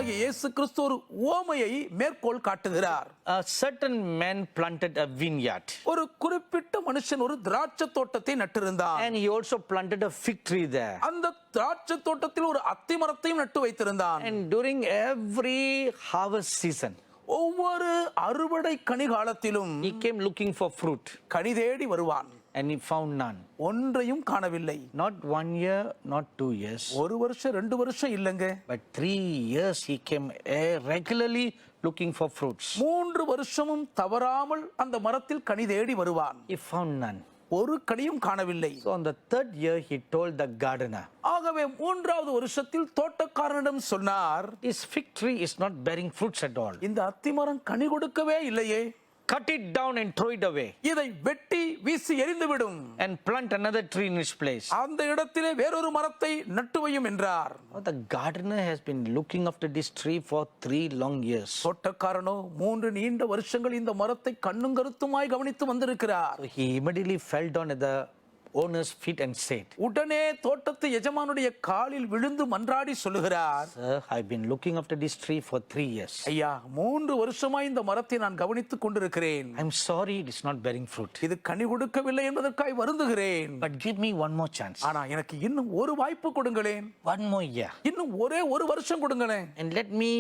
கர்த்தராகிய இயேசு கிறிஸ்து ஒரு உவமையை மேற்கோள் காட்டுகிறார். A certain man planted a vineyard. ஒரு குறிப்பிட்ட மனுஷன் ஒரு திராட்சை தோட்டத்தை நட்டிருந்தான். And he also planted a fig tree there. அந்த திராட்சை தோட்டத்தில் ஒரு அத்தி மரத்தையும் நட்டு வைத்திருந்தான். And during every harvest season, ஒவ்வொரு அறுவடை கனி காலத்திலும் he came looking for fruit. கனி தேடி வருவான். And he found none. ஒன்றையும் காணவில்லை. Not 1 year, not 2 years. ஒரு வருஷம் 2 வருஷம் இல்லங்க. But 3 years he came regularly looking for fruits. 3 வருஷமும் தவறாமல் அந்த மரத்தில் கனி தேடி வருவான். He found none. ஒரு கனியும் காணவில்லை. So on the 3rd year he told the gardener. ஆகவே 3வது வருஷத்தில் தோட்டக்காரனிடம் சொன்னார், This fig tree is not bearing fruits at all. இந்த அத்திமரம் கனி கொடுக்கவே இல்லையே. Cut it down and throw it away. இதை வெட்டி வீசி எறிந்து விடும். And plant another tree in its place. அந்த இடத்திலே வேறொரு மரத்தை நட்டு வையும் என்றார். The gardener has been looking after this tree for 3 long years. தோட்டக்காரனோ 3 நீண்ட வருஷங்கள் இந்த மரத்தை கண்ணும் கருத்துமாய் கவனித்து வந்திருக்கிறார். So he immediately fell down at the owner's feet and said, உடனே தோட்டத்து எஜமானுடைய காலில் விழுந்து மன்றாடி சொல்லுகிறார், Sir, I've been looking after this tree for 3 years. ஐயா 3 வருஷமாய் இந்த மரத்தை நான் கவனித்துக் கொண்டிருக்கிறேன். I'm sorry it is not bearing fruit. இது கனி கொடுக்கவில்லை என்பதற்காய் வருந்துகிறேன். But give me one more chance. ஆனா எனக்கு இன்னும் ஒரு வாய்ப்பு கொடுங்களேன். One more year. இன்னும் ஒரே ஒரு வருஷம் கொடுங்களேன். And let me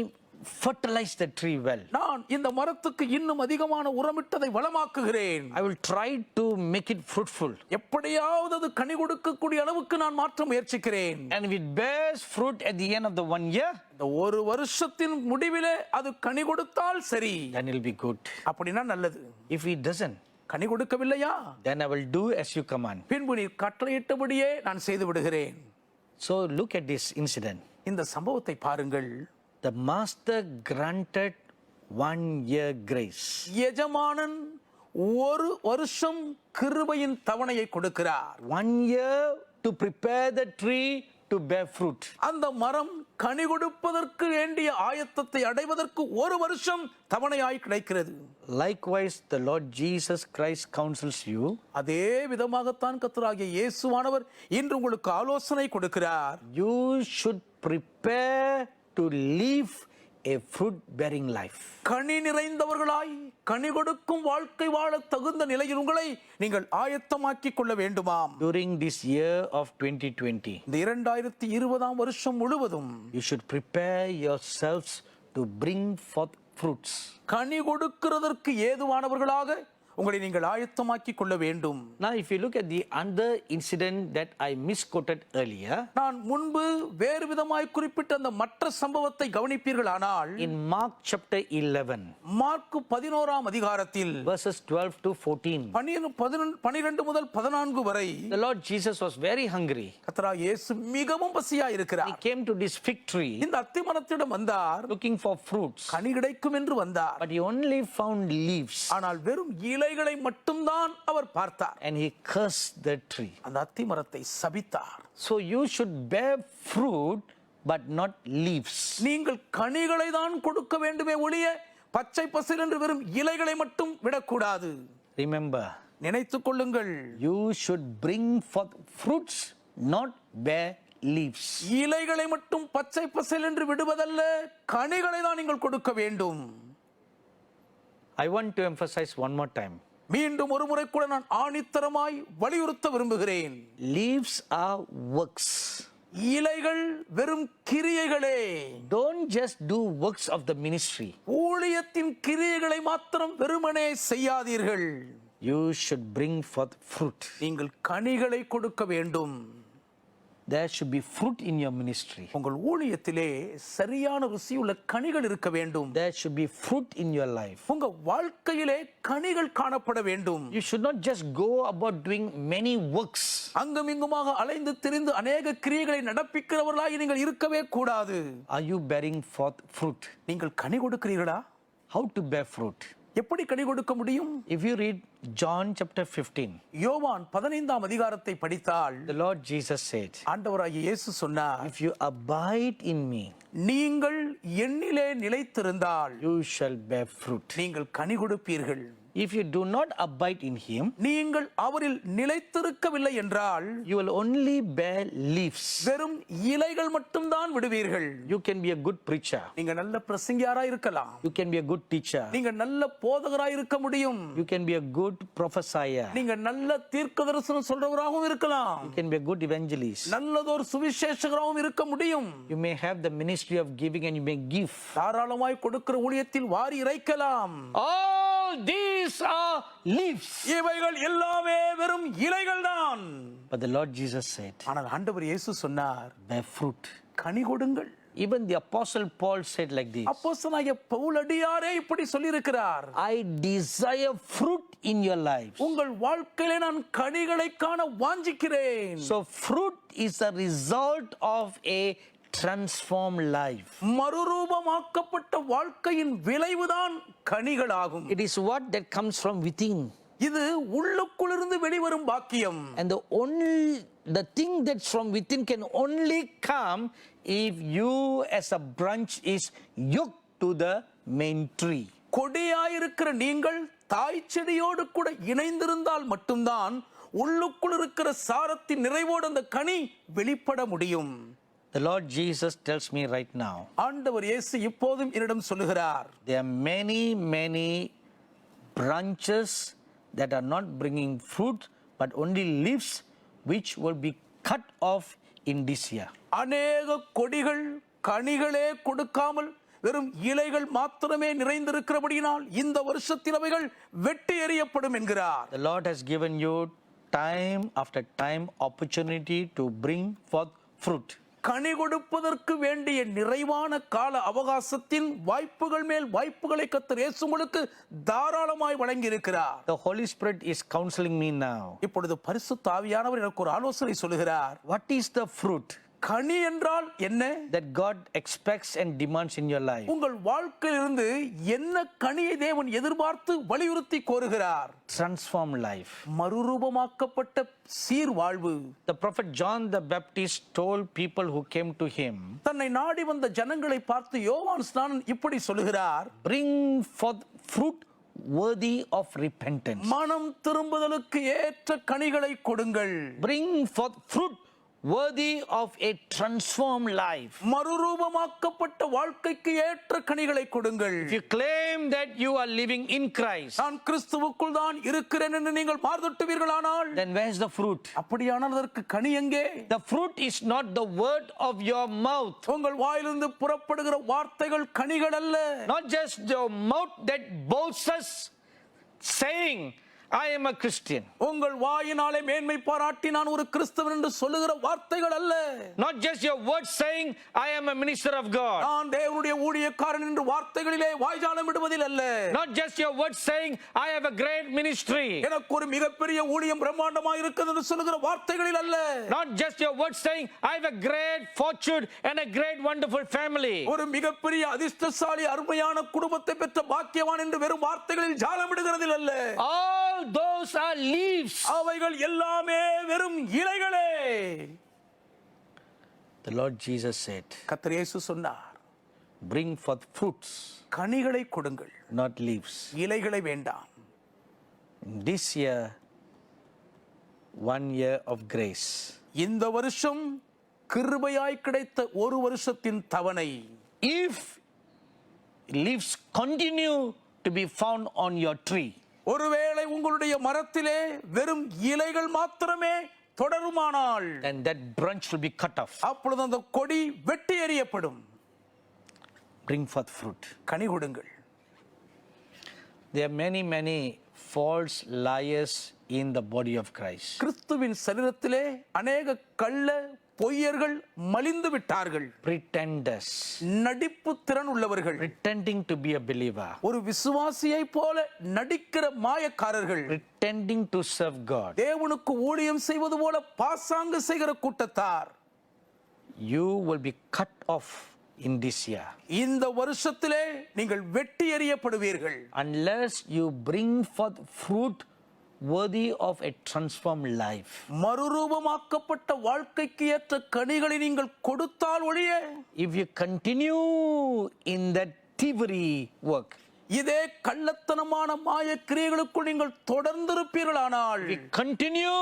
fertilize the tree well. நான் இந்த மரத்துக்கு இன்னும் அதிகமான உரமிட்டதை வளமாக்குகிறேன். I will try to make it fruitful. எப்படியாவது அது கனி கொடுக்கக்கூடிய அளவுக்கு நான் மாற்ற முயற்சிக்கிறேன். And if it bears fruit at the end of the 1 year, இந்த ஒரு வருஷத்தின் முடிவிலே அது கனி கொடுத்தால் சரி, then it will be good. அப்படினா நல்லது. If it doesn't, Ghani கொடுக்கவில்லையா, then I will do as you command. பின்பு நீர் கட்டளையிட்டபடியே நான் செய்து விடுகிறேன். So look at this incident. இந்த சம்பவத்தை பாருங்கள். The master granted 1 year grace. எஜமானன் ஒரு வருஷம் கிருபையின் தவணையை கொடுக்கிறார். 1 year to prepare the tree to bear fruit. அந்த மரம் கனி கொடுப்பதற்கு வேண்டிய ஆயத்தத்தை அடைவதற்கு ஒரு வருஷம் தவணையாய் கிடைக்கிறது. Likewise, the Lord Jesus Christ counsels you. அதே விதமாகத்தான் கர்த்தராகிய இயேசுவானவர் இன்று உங்களுக்கு ஆலோசனை கொடுக்கிறார். You should prepare to live a fruit bearing life. கனி நிறைந்தவர்களாய் கனி கொடுக்கும் வாழ்க்கை வாழ தகுந்த நிலையில் உங்களை நீங்கள் ஆயத்தமாக்கிக் கொள்ள வேண்டுமாம். During this year of 2020, இந்த 2020 வருஷம் முழுவதும் you should prepare yourselves to bring forth fruits. கனி கொடுக்கிறதற்கு ஏதுவானவர்களாக உங்களை நீங்கள் ஆயத்தமாக்கிக் கொள்ள வேண்டும். Now if you look at the other incident that I misquoted earlier, நான் முன்பு வேறு விதமாய் குறிப்பிட்ட அந்த மற்ற சம்பவத்தை கவனிப்பீர்களானால், in Mark chapter 11, மார்க்கு 11ஆம் அதிகாரத்தில் verses 12 to 14, 12 முதல் 14 வரை the Lord Jesus was very hungry. கர்த்தராகிய இயேசு மிகவும் பசியா He இருக்கிறார். came to this fig tree இந்த அத்திமரத்திடம் வந்தார். looking for fruits, கனி கிடைக்கும் என்று வந்தார். but he only found leaves. ஆனால் வெறும் இலைகளை மட்டும்தான் அவர் பார்த்தார். And he cursed the tree. அந்த அத்திமரத்தை சபித்தார். So you should bear fruit but not leaves. நீங்கள் கனிகளை தான் கொடுக்க வேண்டுமே ஒழிய பச்சை பசேல் என்று வெறும் இலைகளை மட்டும் விடக்கூடாது. Remember, நினைத்துக் கொள்ளுங்கள், you should bring forth fruits, not bear leaves. இலைகளை மட்டும் பச்சை பசேல் என்று விடுவதல்ல, கனிகளை தான் நீங்கள் கொடுக்க வேண்டும். I want to emphasize one more time. மீண்டும் ஒரு முறை கூட நான் ஆணித்தரமாய் வலியுறுத்த விரும்புகிறேன். Leaves are works. இலைகள் வெறும் கிரியைகளே. Don't just do works of the ministry. ஊழியத்தின் கிரியைகளை மாத்திரம் வெறுமனே செய்யாதீர்கள். You should bring forth fruit. நீங்கள் கனிகளை கொடுக்க வேண்டும். There should be fruit in your ministry. உங்கள் ஊழியத்திலே சரியான ருசியுள்ள கனிகள் இருக்க வேண்டும். There should be fruit in your life. உங்க வாழ்க்கையிலே கனிகள் காணப்பட வேண்டும். You should not just go about doing many works. அங்குமிங்குமாக அலைந்து திரிந்து அநேக கிரியைகளை நடப்பிக்கிறவர்களாய் நீங்கள் இருக்கவே கூடாது. Are you bearing forth fruit? நீங்கள் கனி கொடுக்கிறீர்களா? How to bear fruit? எப்படி கனி கொடுக்க முடியும்? If you read John chapter 15, யோவான் 15ஆம் அதிகாரத்தை படித்தால், the Lord Jesus said, ஆண்டவராகிய இயேசு சொன்னார், if you abide in me, நீங்கள் என்னிலே நிலைத்திருந்தால் you shall bear fruit. நீங்கள் கனி கொடுப்பீர்கள். if you do not abide in him, நீங்கள் அவரில் நிலைத்திருக்கவில்லை என்றால் you will only bear leaves. வெறும் இலைகள் மட்டும்தான் விடுவீர்கள். You can be a good preacher. நீங்க நல்ல பிரசங்கியாரா இருக்கலாம். You can be a good teacher. நீங்க நல்ல போதகராய் இருக்க முடியும். You can be a good prophesier. நீங்க நல்ல தீர்க்கதரிசனம் சொல்றவராகவும் இருக்கலாம். You can be a good evangelist. நல்லதொரு சுவிசேஷகராகவும் இருக்க முடியும். You may have the ministry of giving and you may give. தாராளமாய் கொடுக்கிற ஊழியத்தில் வாரி இறைக்கலாம். All these are leaves. இவைகள் எல்லாமே வெறும் இலைகள் தான். But the Lord Jesus said, ஆனால் ஆண்டவர் இயேசு சொன்னார், bear fruit. கனி கொடுங்கள். Even the apostle Paul said like this, அப்போஸ்தலனாகிய பவுலடியாரே இப்படி சொல்லியிருக்கிறார், I desire fruit in your lives. உங்கள் வாழ்க்கையிலே நான் கனிகளை காண வாஞ்சிக்கிறேன். So fruit is a result of a transformed life. மறுரூபமாக்கப்பட்ட வாழ்க்கையின் விளைவுதான் கனிகளாகும். It is what that comes from within. இது உள்ளுக்குள்ளிருந்து வெளிவரும் பாக்கியம். And the thing that's from within can only come if you as a branch is yoked to the main tree. கொடியாயிருக்கிற நீங்கள் தாய் செடியோடு கூட இணைந்திருந்தால் மட்டும்தான் உள்ளுக்குள் இருக்கிற சாரத்தின் நிறைவோடு அந்த கனி வெளிப்பட முடியும். The Lord Jesus tells me right now, ஆண்டவர் இயேசு இப்போதும் என்னிடம் சொல்லுகிறார், there are many branches that are not bringing fruit but only leaves which will be cut off in this year. அநேக கொடிகள் கனிகளே கொடுக்காமல் வெறும் இலைகள் மாத்திரமே நிறைந்திருக்கிறபடியினால் இந்த வருஷத்தில் அவைகள் வெட்டி எறியப்படும் என்கிறார். The Lord has given you time after time opportunity to bring forth fruit. கனி கொடுப்பதற்கு வேண்டிய நிறைவான கால அவகாசத்தின் வாய்ப்புகள் மேல் வாய்ப்புகளை கர்த்தர் இயேசு உங்களுக்கு தாராளமாய் வழங்கி இருக்கிறார். The Holy Spirit is counseling me now. இப்பொழுது பரிசுத்த ஆவியானவர் எனக்கு ஒரு ஆலோசனை சொல்லுகிறார். What is the fruit கனி என்றால் என்ன? that God expects and demands in your life? உங்கள் வாழ்க்கையிலிருந்து என்ன கனியை தேவன் எதிர்பார்த்து வலியுறுத்தி கோருகிறார்? Transform life. மறுரூபமாக்கப்பட்ட சீர் வாழ்வு. The prophet John the Baptist told people who came to him, தன்னை நாடி வந்த ஜனங்களை பார்த்து யோவான் ஸ்நானன் இப்படி சொல்லுகிறார், bring forth fruit worthy of repentance. மனம் திரும்புதலுக்கு ஏற்ற கனிகளை கொடுங்கள். Bring forth fruit worthy of a transformed life. மறுரூபமாக்கப்பட்ட வாழ்க்கைக்கு ஏற்ற கனிகளை கொடுங்கள். If you claim that you are living in Christ, நான் கிறிஸ்துவுக்குள் தான் இருக்கிறேன் என்று நீங்கள் மார்தட்டுவீர்களானால், then where is the fruit? அப்படியானால் அதற்கு கனி எங்கே? The fruit is not the word of your mouth. உங்கள் வாயிலிருந்து புறப்படுகிற வார்த்தைகள் கனிகள் அல்ல. Not just your mouth that boasts saying, I am a Christian. உங்கள் வாயினாலே மேன்மை பாராட்டி நான் ஒரு கிறிஸ்தவன் என்று சொல்லுகிற வார்த்தைகள் அல்ல. Not just your words saying, I am a minister of God. நான் தேவனுடைய ஊழியக்காரன் என்று வார்த்தைகளிலே வாய்ஜாலம் விடுவதில் அல்ல. Not just your words saying, I have a great ministry. எனக்கு ஒரு மிகப்பெரிய ஊழியம் பிரம்மாண்டமாக இருக்கிறது என்று சொல்லுகிற வார்த்தைகளில் அல்ல. Not just your words saying, I have a great fortune and a great wonderful family. ஒரு மிகப்பெரிய அதிர்ஷ்டசாலி அருமையான குடும்பத்தை பெற்ற பாக்கியவான் என்று வெறும் வார்த்தைகளில் ஜாலம் விடுகிறதில் அல்ல. All those are leaves. அவைகள் எல்லாமே வெறும் இலைகளே. The Lord Jesus said, கர்த்தர் இயேசு சொன்னார், bring forth fruits, கனிகளை கொடுங்கள், not leaves. இலைகளை வேண்டாம். This year, 1 year of grace. இந்த வருஷம் கிருபையாய் கிடைத்த ஒரு வருஷத்தின் தவணை. If leaves continue to be found on your tree, ஒருவேளை உங்களுடைய மரத்திலே வெறும் இலைகள் மாத்திரமே தொடருமானால், then that branch will be cut off. அப்பொழுது அந்த கொடி வெட்டி எறியப்படும். Bring forth fruit. கனி கொடுங்கள். There are many false liars in the body of Christ. கிறிஸ்துவின் சரீரத்திலே அநேக கள்ள பொய்யர்கள் மலிந்து விட்டார்கள். Pretenders. நடிப்பு திறன் உள்ளவர்கள். Pretending to be a believer. ஒரு விசுவாசியை போல நடிக்கிற மாயக்காரர்கள். Pretending to serve God. தேவனுக்கு ஊழியம் செய்வது போல பாசாங்கு செய்கிற கூட்டத்தார். You will be cut off in this year. இந்த வருஷத்திலே நீங்கள் வெட்டி எறியப்படுவீர்கள். Unless you bring forth fruit worthy of a transformed life. மறுரூபமாக்கப்பட்ட வாழ்க்கைக்கு ஏற்ற கனிகளை நீங்கள் கொடுத்தால் ஒழிய, If you continue in that thievery work, இதே கள்ளத்தனமான மாய கிரியைகளுக்குள் நீங்கள் தொடர்ந்திருப்பீர்களானால், we continue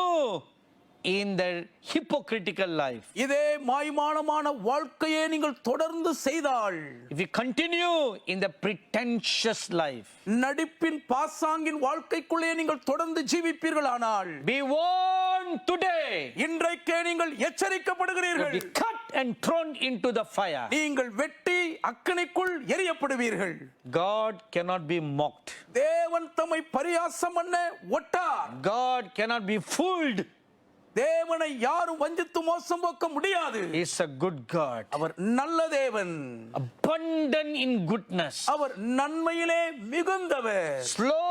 in the hypocritical life, இதே மாய்மானமான வாழ்க்கையை நீங்கள் தொடர்ந்து செய்தால், if we continue in the pretentious life, நடிப்பின் பாசாங்கின் வாழ்க்கைக்குள்ளே நீங்கள் தொடர்ந்து ஜீவிப்பீர்களானால், be warned today, இன்றைக்கே நீங்கள் எச்சரிக்கப்படுகிறீர்கள். be cut and thrown into the fire. நீங்கள் வெட்டி அக்கினிக்குள் எரியப்படுவீர்கள். God cannot be mocked. தேவன் தம்மை பரியாசம் பண்ண ஒட்டார். God cannot be fooled. தேவனை யாரும் வஞ்சித்து மோசம் போக்க முடியாது. He is a good God, அவர் நல்ல தேவன், abundant in goodness, our நன்மையிலே மிகுந்தவர், slow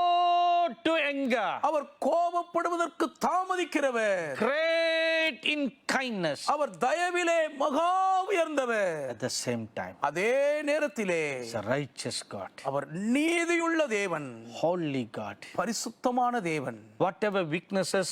to anger, our கோபப்படுவதற்கு தாமதிக்கிறவர், great in kindness, அவர் தயவிலே மகா உயர்ந்தவர். at the same time அதே நேரத்திலே is a righteous God, அவர் நீதியுள்ள தேவன், holy God. பரிசுத்தமான தேவன். Whatever weaknesses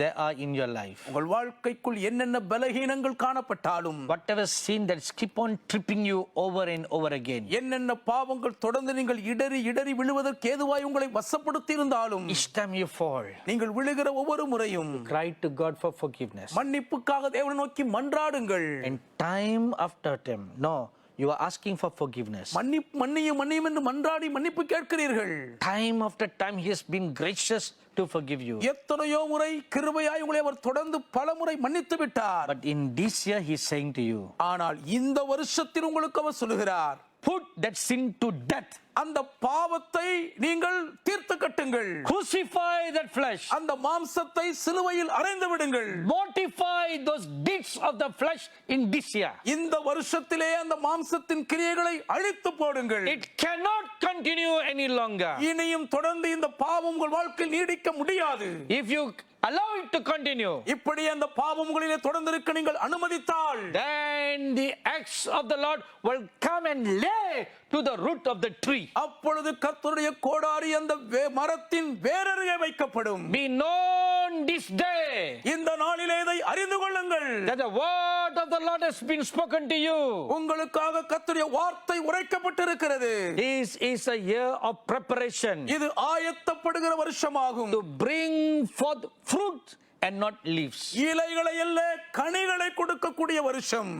there are in your life, உங்கள் வாழ்க்கைக்குள் என்னென்ன பலகீனங்கள் காணப்பட்டாலும், whatever sin that keep on tripping you over and over again, என்னென்ன பாவங்கள் தொடர்ந்து நீங்கள் இடறி இடறி விழுவதற்கு ஏதுவாய் உங்களை வசப்படுத்தி இருந்தாலும், each time you fall, நீங்கள் விழுகிற ஒவ்வொரு முறையும் cry to God for forgiveness, மன்னிப்புக்காக தேவனை நோக்கி மன்றாடுங்கள். and time after time, no, you are asking for forgiveness. மன்னியும் மன்னியும் என்று மன்றாடி மன்னிப்பு கேட்கிறீர்கள். Time after time he has been gracious to forgive you, எத்தனையோ முறை கிருபையாய் உங்களை அவர் தொடர்ந்து பல முறை மன்னித்து விட்டார். but in this year he is saying to you, ஆனால் இந்த வருஷத்தில் உங்களுக்கு அவர் சொல்லுகிறார், put that sin to death, அந்த பாவத்தை நீங்கள் தீர்த்து கட்டுங்கள். crucify that flesh, அந்த மாம்சத்தை சிலுவையில் அறைந்து விடுங்கள். mortify those deeds of the flesh in this year. இந்த வருஷத்திலே அந்த மாம்சத்தின் கிரியைகளை அழித்து போடுங்கள். It cannot continue any longer. இனியும் தொடர்ந்து இந்த பாவம் உங்கள் வாழ்க்கையில் நீடிக்க முடியாது. If you allow it to continue, இப்படி அந்த பாவம் உங்களிலே தொடர்ந்து இருக்க நீங்கள் அனுமதித்தால், then the axe of the Lord will come and lay to the root of the tree. அப்பொழுது கர்த்தருடைய கோடாரி அந்த மரத்தின் வேரருகே வைக்கப்படும். Be known this day இந்த நாளிலே இதை அறிந்து கொள்ளுங்கள், that the word of the Lord has been spoken to you. உங்களுக்காக கர்த்தருடைய வார்த்தை உரைக்கப்பட்டிருக்கிறது. This is a year of preparation இது ஆயத்தப்படுகிற வருஷமாகும். to bring forth fruit and not leaves. இலைகளை அல்ல கனிகளை கொடுக்கக்கூடிய வருஷம்.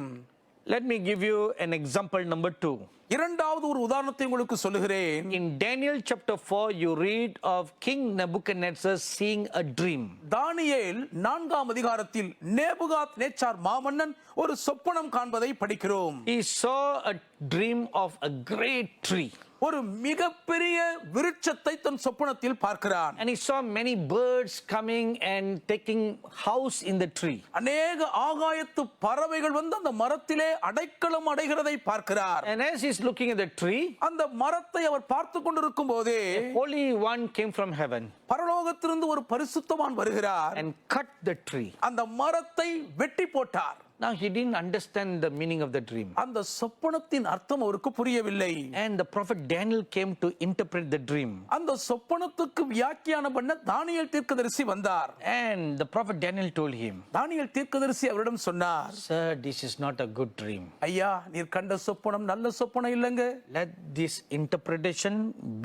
Let me give you an example number 2. இரண்டாவது ஒரு உதாரணத்தை உங்களுக்கு சொல்லுகிறேன். In Daniel chapter 4, you read of King Nebuchadnezzar seeing a dream. தானியேல் 4ஆம் அதிகாரத்தில் நேபுகாத் நேச்சார் மாமன்னன் ஒரு சொப்பனம் காண்பதை படிக்கிறோம். He saw a dream of a great tree. ஒரு மிகப்பெரிய விருட்சத்தை தன் சொப்பனத்தில் பார்க்கிறான். And he saw many birds coming and taking house in the tree. அநேக ஆகாயத்து பறவைகள் வந்து அந்த மரத்திலே அடைக்கலம் அடைகிறதை பார்க்கிறார். And as he's looking at the tree, அந்த மரத்தை அவர் பார்த்து கொண்டிருக்கும் போதே Holy One came from heaven பரலோகத்திலிருந்து ஒரு பரிசுத்தவான் வருகிறார். and cut the tree. அந்த மரத்தை வெட்டி போட்டார். Now he didn't understand the meaning of the dream. அந்த சொப்பனத்தின் அர்த்தம் அவருக்கு புரியவில்லை. And the prophet Daniel came to interpret the dream. அந்த சொப்பனத்துக்கு வியாக்கியானம் பண்ண தானியேல் தீர்க்கதரிசி வந்தார். And the prophet Daniel told him, தானியேல் தீர்க்கதரிசி அவரிடம் சொன்னார், Sir, this is not a good dream. ஐயா, நீர் கண்ட சொப்பனம் நல்ல சொப்பனம் இல்லைங்க. Let this interpretation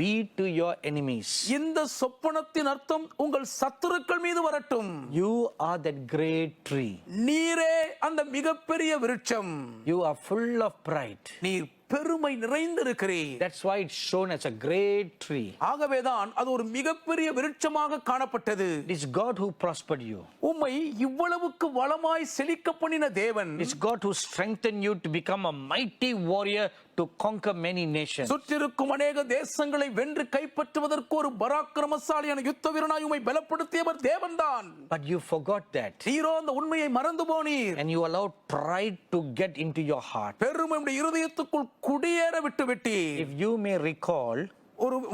be to your enemies. இந்த சொப்பனத்தின் அர்த்தம் உங்கள் சத்துருக்கள் மீது வரட்டும். You are that great tree. நீரே அந்த மிகப்பெரிய விருட்சம். You are full of pride. நீர் பெருமை நிறைந்திருக்கிறீர். That's why it's shown as a great tree. ஆகவேதான் அது ஒரு மிகப்பெரிய விருட்சமாக காணப்பட்டது. It is God who prospered you. உம்மை இவ்வளவுக்கு வளமாய் செழிக்க பண்ணின தேவன், It's God who strengthened you to become a mighty warrior to conquer many nations. சுற்றிருக்கும் அநேக தேசங்களை வென்று கைப்பற்றுவதற்கு ஒரு பராக்கிரமசாலியான யுத்த வீரனாய் உம்மை பலப்படுத்தியவர் தேவன்தான். But you forgot that. நீரோ அந்த உண்மையை மறந்து போனீர். And you allowed pride to get into your heart. பெருமை உம்முடைய இருதயத்துக்குள் குடியேற விட்டுவிட்டீர். If you may recall,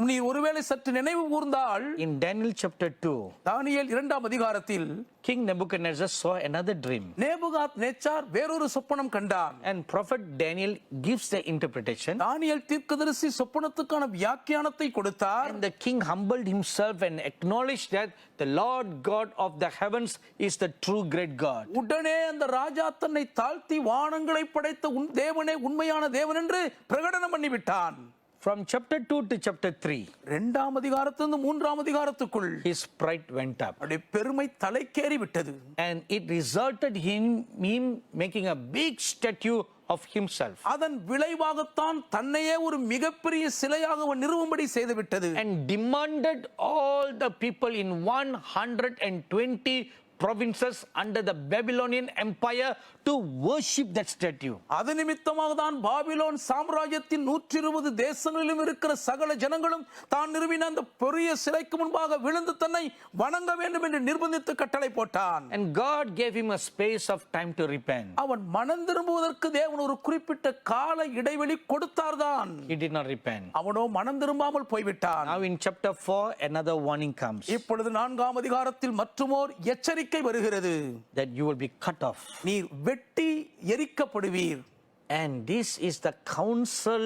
நீ ஒருவேளை சற்று நினைவு கூர்ந்தால், in Daniel chapter 2, தானியேல் 2ஆம் அதிகாரத்தில் King Nebuchadnezzar saw another dream. நேபுகாத் நேச்சார் வேறொரு சொப்பனம் கண்டான். And prophet Daniel gives the interpretation. தானியேல் தீர்க்கதரிசி சொப்பனத்துக்கான வியாக்கியானத்தை கொடுத்தார். And the king humbled himself and acknowledged that the Lord God of the heavens is the true great God. உடனே அந்த ராஜா தன்னை தாழ்த்தி வானங்களை படைத்த தேவனே உண்மையான தேவன் என்று பிரகடனம் பண்ணிவிட்டான். From chapter 2 to chapter 3, இரண்டாம் அதிகாரத்திலிருந்து மூன்றாம் அதிகாரத்துக்குள் his pride went up. அவருடைய பெருமை தலைக்கேறி விட்டது. And it resulted in him making a big statue of himself. அதன் விளைவாகத்தான் தன்னையே ஒரு மிகப்பெரிய சிலையாக அவன் நிறுவும்படி செய்துவிட்டது. And demanded all the people in 120 provinces under the Babylonian Empire to worship that statue. அது நிமித்தமாக தான் பாபிலோன் சாம்ராஜ்யத்தின் 120 தேசங்களிலும் இருக்கிற சகல ஜனங்களும் தான் நிறுவின அந்த பெரிய சிலைக்கு முன்பாக விழுந்து தன்னை வணங்க வேண்டும் என்று நிர்பந்தித்து கட்டளை போட்டான். And God gave him a space of time to repent. அவன் மனம் திரும்புவதற்கு தேவன் ஒரு குறிப்பிட்ட கால இடைவெளி கொடுத்தார்தான். He did not repent. அவனோ மனம் திரும்பாமல் போய்விட்டான். Now in chapter 4, another warning comes இப்பொழுது 4ஆம் அதிகாரத்தில் மற்றுமோர் எச்சரிக்கை வருகிறது. that you will be cut off. நீர் வெட்டி எரிக்கப்படுவீர். And this is the counsel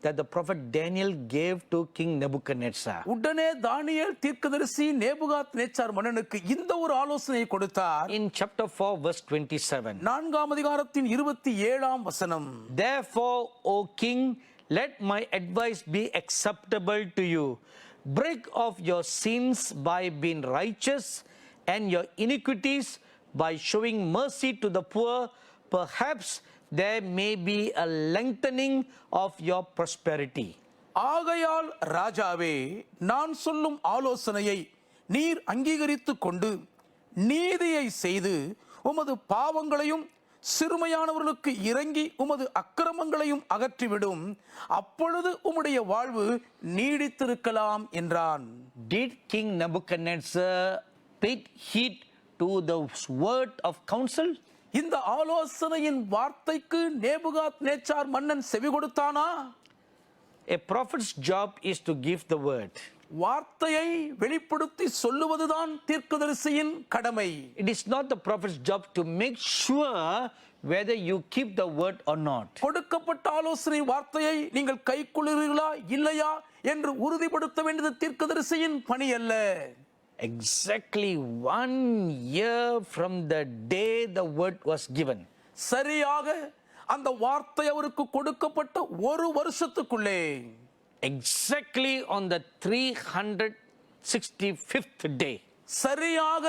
that the prophet Daniel gave to King Nebuchadnezzar. உடனே தானியேல் தீர்க்கதரிசி நேபுகாத்நேச்சார் மன்னனுக்கு இந்த ஒரு ஆலோசனையை கொடுத்தார். In chapter 4, verse 27. 4ஆம் அதிகாரத்தின் 27ஆம் வசனம். Therefore, O king, let my advice be acceptable to you. Break off your sins by being righteous and your iniquities by showing mercy to the poor. Perhaps there may be a lengthening of your prosperity. ஆகையால் ராஜாவே, நான் சொல்லும் ஆலோசனையை நீர் அங்கீகரித்துக் கொண்டு நீதியை செய்து உமது பாவங்களையும் சிறுமையானவர்களுக்கு இறங்கி உமது அக்கிரமங்களையும் அகற்றிவிடும். அப்பொழுது உம்முடைய வாழ்வு நீடித்திருக்கலாம் என்றான். Did King Nebuchadnezzar pay heed to the word of counsel? இந்த ஆலோசனையின் வார்த்தைக்கு நேபுகாத்நேச்சார் மன்னன் செவி கொடுத்தானா? A prophet's job is to give the word. வார்த்தையை வெளிப்படுத்தி சொல்லுவதுதான் தீர்க்கதரிசியின் கடமை. It is not the prophet's job to make sure whether you keep the word or not. கொடுக்கப்பட்ட ஆலோசனை வார்த்தையை நீங்கள் கைக்கொள்கிறீர்களா இல்லையா என்று உறுதிப்படுத்த வேண்டியது தீர்க்கதரிசியின் பணி அல்ல. Exactly 1 year from the day the word was given. சரியாக அந்த வார்த்தை அவருக்கு கொடுக்கப்பட்ட ஒரு வருஷத்துக்குள்ளே, Exactly on the 365th day, சரியாக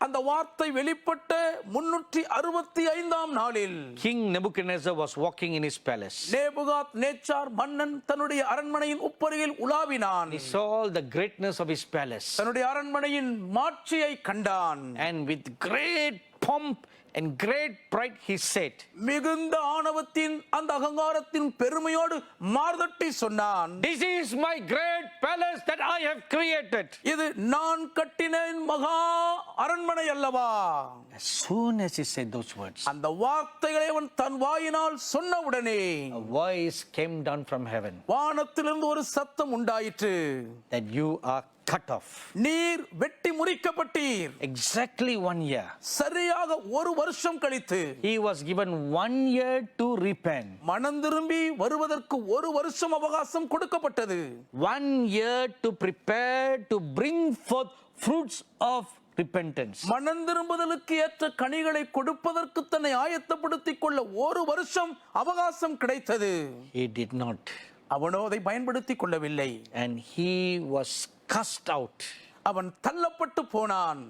அந்த வார்த்தை வெளிப்பட்ட 365ஆம் நாளில் King Nebuchadnezzar was walking in his palace. Nebuchadnezzar மன்னன் தன்னுடைய அரண்மனையின் உப்பருகில் உலாவினான். He saw the greatness of his palace. தன்னுடைய அரண்மனையின் மாட்சியை கண்டான். And with great pomp and great pride he said, மிகுந்த ஆணவத்தின் அந்த அகங்காரத்தின் பெருமையோடு மார்தட்டி சொன்னான், This is my great palace that I have created. இது நான் கட்டின மகா அரண்மனை அல்லவா? As soon as he said those words, அந்த வார்த்தைகளை அவன் தன் வாயினால் சொன்னவுடனே a voice came down from heaven வானத்திலிருந்து ஒரு சத்தம் உண்டாயிற்று. that you are cut off. நீர் வெட்டி முறிக்கப்பட்டீர். Exactly 1 year. சரியாக ஒரு வருஷம் கழித்து He was given 1 year to repent. மனம் திரும்பி வருவதற்கு ஒரு வருஷம் அவகாசம் கொடுக்கப்பட்டது. 1 year to prepare to bring forth fruits of repentance. மனம் திரும்புதலுக்கு ஏற்ற கனிகளை கொடுப்பதற்கு தன்னை ஆயத்தப்படுத்திக் கொள்ள ஒரு வருஷம் அவகாசம் கிடைத்தது. He did not. அவனோ அதை பயன்படுத்திக் கொள்ளவில்லை. And he was cast out. அவன் தள்ளப்பட்டு போனான்.